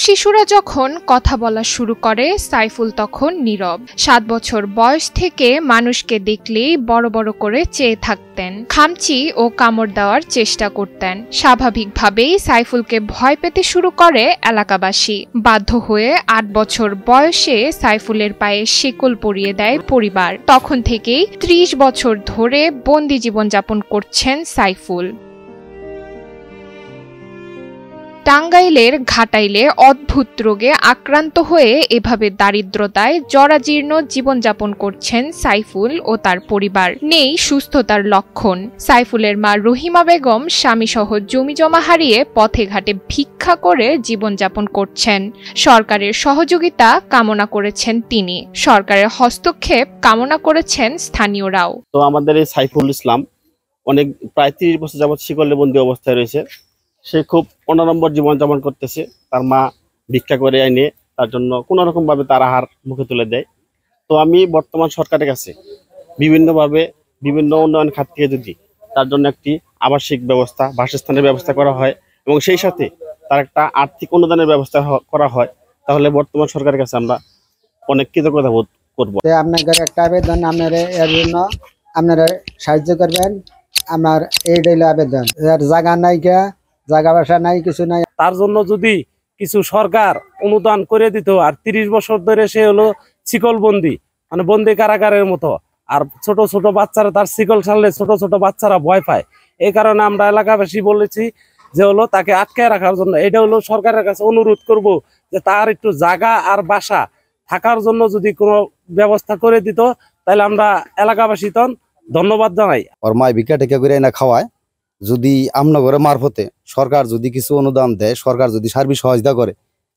শিশুরা যখন কথা বলা শুরু করে সাইফুল তখন নীরব। 7 বছর বয়স থেকে মানুষকে দেখলেই বড় বড় করে চেয়ে থাকতেন, খামচি ও কামড় দেওয়ার চেষ্টা করতেন। স্বাভাবিকভাবেই সাইফুলকে ভয় পেতে শুরু করে এলাকাবাসী। বাধ্য হয়ে 8 বছর বয়সে সাইফুলের পায়ে শিকল পরিয়ে দেয় পরিবার। তখন থেকেই 30 বছর ধরে বন্দি জীবনযাপন করছেন সাইফুল। টাঙ্গাইলের ঘাটাইলে অদ্ভুত রোগে আক্রান্ত হয়ে এভাবে দারিদ্রতায় জরাজীর্ণ জীবনযাপন করছেন সাইফুল ও তার পরিবার। নেই সুস্থতার লক্ষণ। সাইফুলের মা রহিমা বেগম স্বামীসহ জমিজমা হারিয়ে পথে ঘাটে ভিক্ষা করে জীবনযাপন করছেন। সরকারের সহযোগিতা কামনা করেছেন তিনি। সরকারের হস্তক্ষেপ কামনা করেছেন স্থানীয়রাও। তো আমাদের এই সাইফুল ইসলাম প্রায় 30 বছর যাবৎ শিকলে বন্দী অবস্থায় রয়েছে। সে খুব অনাড়ম্বর জীবনযাপন করতেছে। তার মা ভিক্ষা করে এনে তার জন্য কোনো রকম ভাবে তার আহার মুখে তুলে দেয়। তো আমি বর্তমান সরকারের কাছে বিভিন্নভাবে বিভিন্ন উন্নয়ন খাত থেকে যদি তার জন্য একটি আবাসিক ব্যবস্থা, বাসস্থানের ব্যবস্থা করা হয় এবং সেই সাথে তার একটা আর্থিক অনুদানের ব্যবস্থা করা হয়, তাহলে বর্তমান সরকারের কাছে আমরা অনেক কৃতজ্ঞতা বোধ করবো। আপনাদের একটা আবেদন, আপনারা এর জন্য আপনারা সাহায্য করবেন। আমার এইটাই আবেদন। জায়গা নাই, জায়গা বাসা নাই, কিছু নাই। তার জন্য যদি কিছু সরকার অনুদান করে দিত। আর 30 বছর ধরে সে হলো শিকল বন্দি, মানে বন্দি কারাগারের মতো। আর ছোট ছোট বাচ্চারা তার শিকল ছাড়লে ছোট ছোট বাচ্চারা ভয় পায়। এই কারণে আমরা এলাকাবাসী বলেছি যে হলো তাকে আটকায় রাখার জন্য। এটা হলো সরকারের কাছে অনুরোধ করব যে তার একটু জায়গা আর বাসা থাকার জন্য যদি কোনো ব্যবস্থা করে দিত, তাহলে আমরা এলাকাবাসী তখন ধন্যবাদ জানাই। ওর মায় ভিক্ষা টেকা করে না খাওয়ায়। যদি আমনগরের মারফতে সরকার যদি কিছু অনুদান দেয়, সরকার যদি সার্বিক সহযোগিতা করে,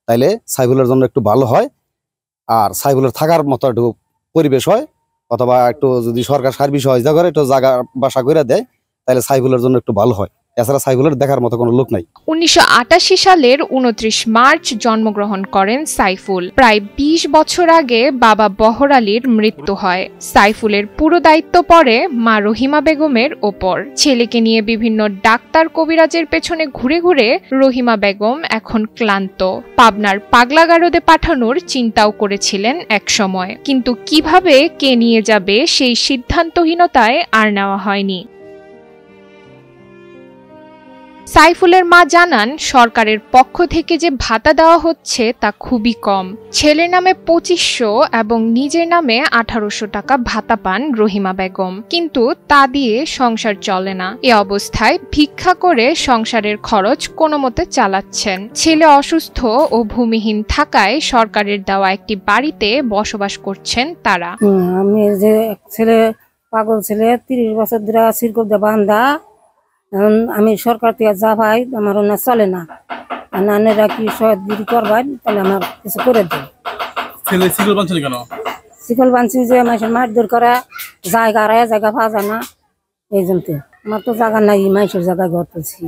তাইলে সাইফুলের জন্য একটু ভালো হয়। আর সাইফুলের থাকার মতো একটু পরিবেশ হয়, অথবা একটু যদি সরকার সার্বিক সহযোগিতা করে, একটু জায়গা বাসা করে দেয়, তাহলে সাইফুলের জন্য একটু ভালো হয়। এছাড়া সাইফুলের দেখার মতো কোনো লোক নাই। 1988 সালের 29 মার্চ জন্মগ্রহণ করেন সাইফুল। প্রায় 20 বছর আগে বাবা বহর আলীর মৃত্যু হয়। সাইফুলের পুরো দায়িত্ব পড়ে মা রহিমা বেগমের ওপর। ছেলেকে নিয়ে বিভিন্ন ডাক্তার কবিরাজের পেছনে ঘুরে ঘুরে রহিমা বেগম এখন ক্লান্ত। পাবনার পাগলাগারদে পাঠানোর চিন্তাও করেছিলেন একসময়, কিন্তু কিভাবে কে নিয়ে যাবে সেই সিদ্ধান্তহীনতায় আর নেওয়া হয়নি। সাইফুলের মা জানান, সরকারের পক্ষ থেকে যে ভাতা দেওয়া হচ্ছে তা খুবই কম। ছেলের নামে 2500 এবং নিজের নামে 1800 টাকা ভাতা পান রহিমা বেগম, কিন্তু তা দিয়ে সংসার চলে না। এ অবস্থায় ভিক্ষা করে সংসারের খরচ কোনো মতে চালাচ্ছেন। ছেলে অসুস্থ ও ভূমিহীন থাকায় সরকারের দেওয়া একটি বাড়িতে বসবাস করছেন তারা। আমি যে ছেলে পাগল ছেলে, 30 বছর ধরে শিকল দিয়ে বাঁধা। এখন আমি সরকার থেকে যা ভাই আমার ওনা চলে না। নানেরা কি সহযোগিতা করবেন, তাহলে আমার কিছু করে দেন। ছেলে শিকল বাঁধছেন কেন? শিকল বাঁধছি যে মানুষের মারধর করা, জায়গা আর জায়গা পাওয়া যায় না। এই জন্য আমার তো জায়গা নাই, মানুষের জায়গায় ঘর তুলছি।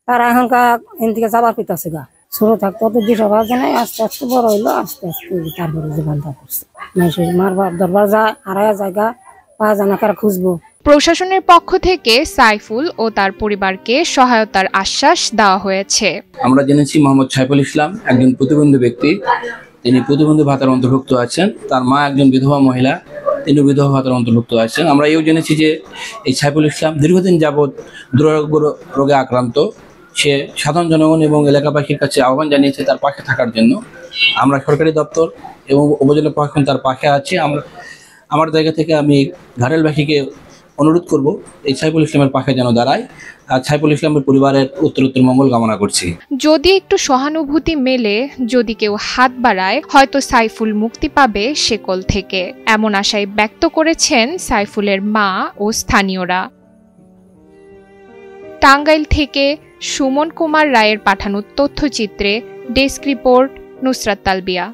তারা এখনকার এন থেকে যাবার পিতাছে গা। ছোট থাকতে অত দিশা পাওয়া যায় না। আস্তে আস্তে বড় হইলো, আস্তে আস্তে তারপরে জীবনটা করছে। মানুষের মারবার দরবার যায়, আর জায়গা পাওয়া যায় না, কারা খুঁজবো। প্রশাসনের পক্ষ থেকে সাইফুল ও তার পরিবারকে সহায়তার আশ্বাস দেওয়া হয়েছে। আমরা জেনেছি মোহাম্মদ সাইফুল ইসলাম একজন প্রতিবন্ধী ব্যক্তি। তিনি প্রতিবন্ধী ভাতার অন্তর্ভুক্ত আছেন। তার মা একজন বিধবা মহিলা, তিনি বিধবা ভাতার অন্তর্ভুক্ত আছেন। আমরা এও জেনেছি যে এই সাইফুল ইসলাম দীর্ঘদিন যাবৎ দুরারোগ্য রোগে আক্রান্ত। সে সাধারণ জনগণ এবং এলাকাবাসীর কাছে আহ্বান জানিয়েছে তার পাশে থাকার জন্য। আমরা সরকারি দপ্তর এবং উপজেলা প্রশাসন তার পাশে আছে। আমার জায়গা থেকে আমি ঘাটাইলবাসীকে অনুরোধ করব এই সাইফুল ইসলামের পাশে যেন দাঁড়ায়। আর সাইফুল ইসলামের পরিবারের উত্তরোত্তর মঙ্গল কামনা করছি। যদি একটু সহানুভূতি মেলে, যদি কেউ হাত বাড়ায়, হয়তো সাইফুল মুক্তি পাবে শেকল থেকে, এমন আশায় ব্যক্ত করেছেন সাইফুলের মা ও স্থানীয়রা। টাঙ্গাইল থেকে সুমন কুমার রায়ের পাঠানো তথ্যচিত্রে ডেস্ক রিপোর্ট, নুসরাত তালবিয়া।